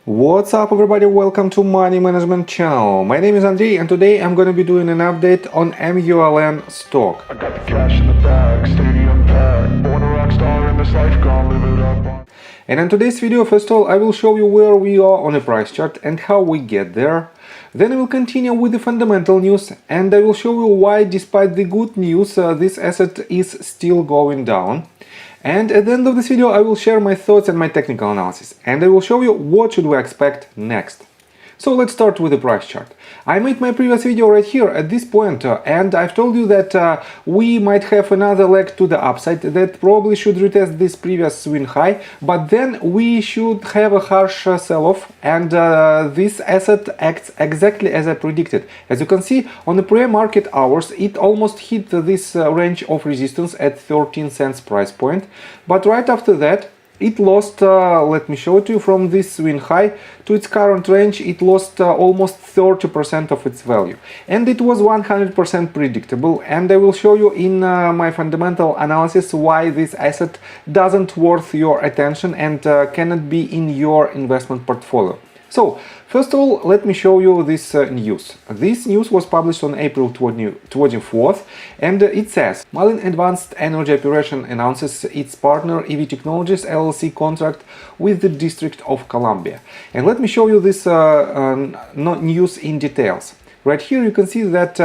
What's up everybody, welcome to Money Management channel. My name is Andrei and today I'm going to be doing an update on MULN stock. I got the cash in the bag, stadium packed, born a rock star in this life, gonna live it up. And in today's video, first of all, I will show you where we are on a price chart and how we get there. Then I will continue with the fundamental news and I will show you why, despite the good news, this asset is still going down. And at the end of this video, I will share my thoughts and my technical analysis, and I will show you what should we expect next. So let's start with the price chart. I made my previous video right here at this point, and I've told you that we might have another leg to the upside that probably should retest this previous swing high, but then we should have a harsh sell-off, and this asset acts exactly as I predicted. As you can see, on the pre-market hours, it almost hit this range of resistance at 13 cents price point, but right after that, it lost, let me show it to you, from this swing high to its current range, it lost almost 30% of its value. And it was 100% predictable, and I will show you in my fundamental analysis why this asset doesn't worth your attention and cannot be in your investment portfolio. So, first of all, let me show you this news. This news was published on April 24th, and it says Mullen Advanced Energy Operation announces its partner EV Technologies LLC contract with the District of Columbia. And let me show you this news in details. Right here you can see that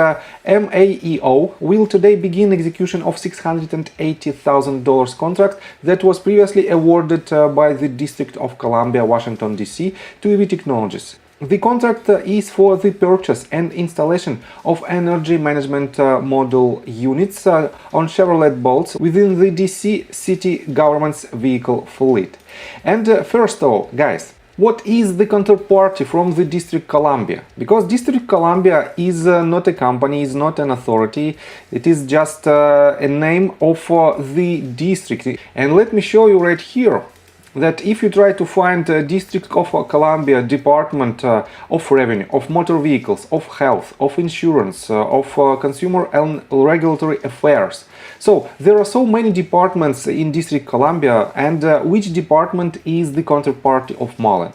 MAEO will today begin execution of $680,000 contract that was previously awarded by the District of Columbia, Washington, D.C. to EV Technologies. The contract is for the purchase and installation of energy management module units on Chevrolet Bolts within the D.C. city government's vehicle fleet. And first of all, guys, what is the counterparty from the District Columbia? Because District Columbia is not a company, is not an authority, it is just a name of the district. And let me show you right here that if you try to find District of Columbia Department of Revenue, of Motor Vehicles, of Health, of Insurance, of Consumer and Regulatory Affairs. So there are so many departments in District Columbia, and which department is the counterparty of Mullen?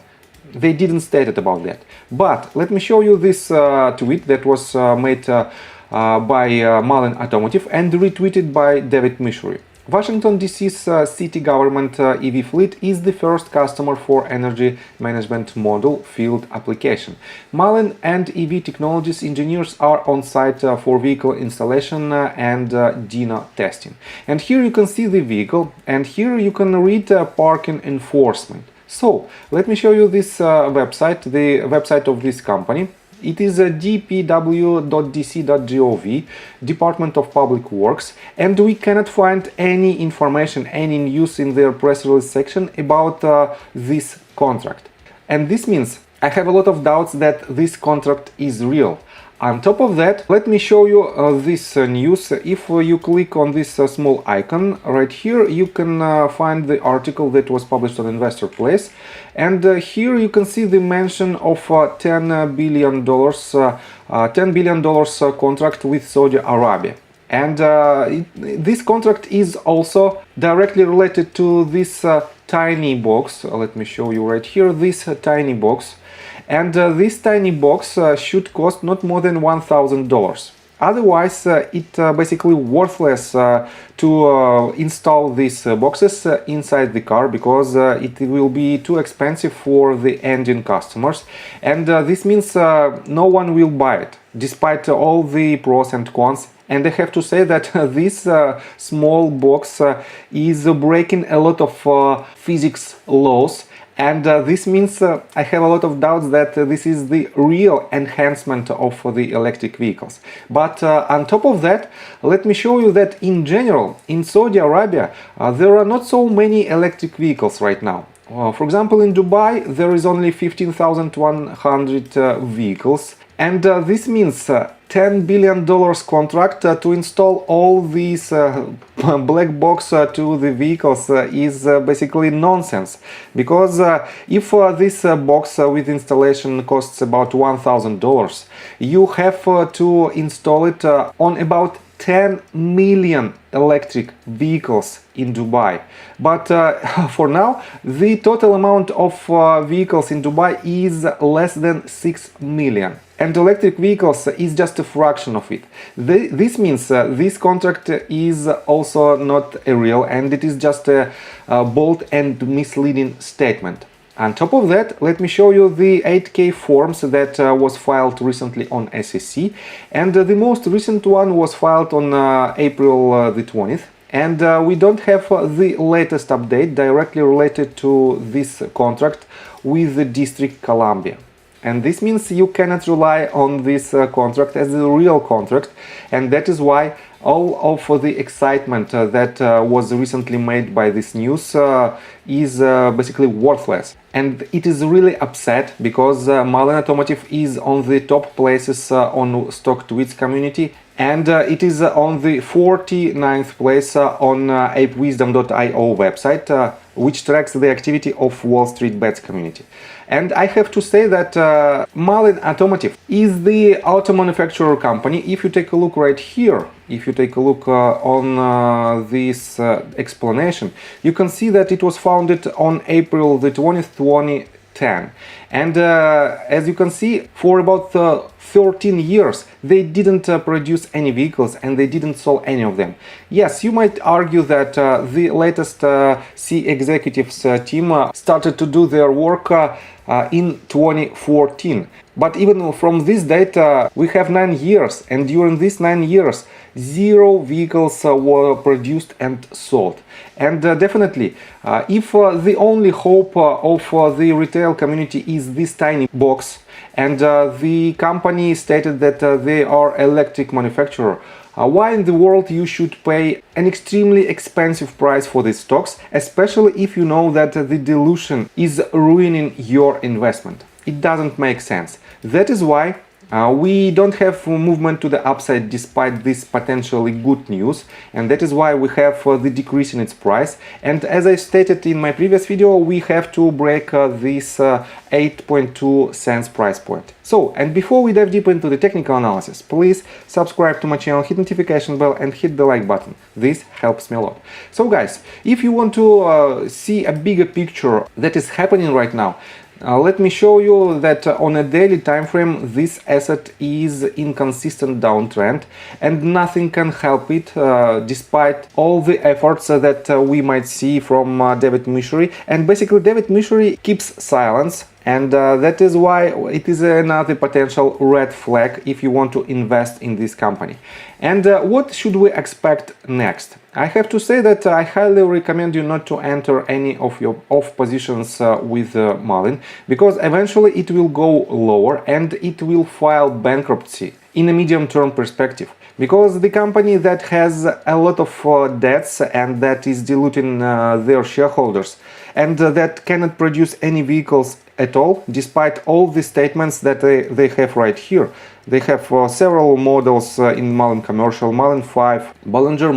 They didn't state it about that. But let me show you this tweet that was made by Mullen Automotive and retweeted by David Missouri. Washington, D.C.'s city government EV fleet is the first customer for energy management module field application. Mullen and EV Technologies engineers are on site for vehicle installation and dyno testing. And here you can see the vehicle, and here you can read parking enforcement. So let me show you this website, the website of this company. It is a dpw.dc.gov, Department of Public Works, and we cannot find any information, any news in their press release section about this contract. And this means I have a lot of doubts that this contract is real. On top of that, let me show you this news. If you click on this small icon right here, you can find the article that was published on Investor Place, and here you can see the mention of $10 billion contract with Saudi Arabia. And this contract is also directly related to this tiny box. Let me show you right here, this tiny box. And this tiny box should cost not more than $1,000. Otherwise, it's basically worthless to install these boxes inside the car, because it will be too expensive for the ending customers. And this means no one will buy it, despite all the pros and cons. And I have to say that this small box is breaking a lot of physics laws. And this means I have a lot of doubts that this is the real enhancement of the electric vehicles. But on top of that, let me show you that in general, in Saudi Arabia, there are not so many electric vehicles right now. For example, in Dubai, there is only 15,100 vehicles. And this means $10 billion contract to install all these black box to the vehicles is basically nonsense. Because if this box with installation costs about $1,000, you have to install it on about 10 million electric vehicles in Dubai. But for now, the total amount of vehicles in Dubai is less than 6 million. And electric vehicles is just a fraction of it. This means this contract is also not a real, and it is just a bold and misleading statement. On top of that, let me show you the 8K forms that was filed recently on SEC, and the most recent one was filed on April the 20th. And we don't have the latest update directly related to this contract with the District Columbia. And this means you cannot rely on this contract as a real contract, and that is why all of the excitement that was recently made by this news is basically worthless. And it is really upset because Mullen Automotive is on the top places on stock tweets community, and it is on the 49th place on apewisdom.io website, which tracks the activity of Wall Street Bets community. And I have to say that Mullen Automotive is the auto manufacturer company. If you take a look right here, if you take a look on this explanation, you can see that it was founded on April the 20th, 2010. And as you can see, for about 13 years they didn't produce any vehicles and they didn't sell any of them. Yes, you might argue that the latest C executives team started to do their work in 2014. But even from this date, we have 9 years, and during these 9 years, 0 vehicles were produced and sold. And definitely, if the only hope of the retail community is this tiny box, and the company stated that they are electric manufacturer, why in the world you should pay an extremely expensive price for these stocks, especially if you know that the dilution is ruining your investment? It doesn't make sense. That is why we don't have movement to the upside despite this potentially good news, and that is why we have the decrease in its price. And as I stated in my previous video, we have to break this 8.2 cents price point. So, and before we dive deeper into the technical analysis, please subscribe to my channel, hit notification bell and hit the like button. This helps me a lot. So guys, if you want to see a bigger picture that is happening right now, let me show you that on a daily time frame this asset is in consistent downtrend, and nothing can help it despite all the efforts that we might see from David Michery. And basically David Michery keeps silence, and that is why it is another potential red flag if you want to invest in this company. And what should we expect next? I have to say that I highly recommend you not to enter any of your positions with Mullen, because eventually it will go lower and it will file bankruptcy in a medium-term perspective, because the company that has a lot of debts and that is diluting their shareholders and that cannot produce any vehicles at all, despite all the statements that they have right here. They have several models in Mullen Commercial, Mullen 5, Bollinger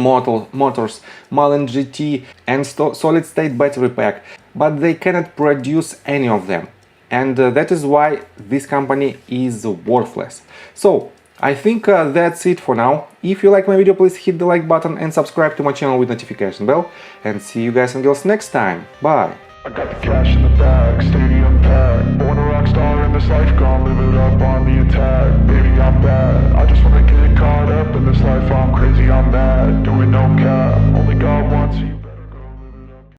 Motors, Mullen GT and solid-state battery pack, but they cannot produce any of them. And that is why this company is worthless. So, I think that's it for now. If you like my video, please hit the like button and subscribe to my channel with notification bell. And see you guys and girls next time. Bye! I got the cash in the bag, stadium packed. Born a rock star in this life, gone live it up on the attack. Baby, I'm bad, I just wanna get caught up in this life. I'm crazy, I'm mad, doing no cap. Only God wants you.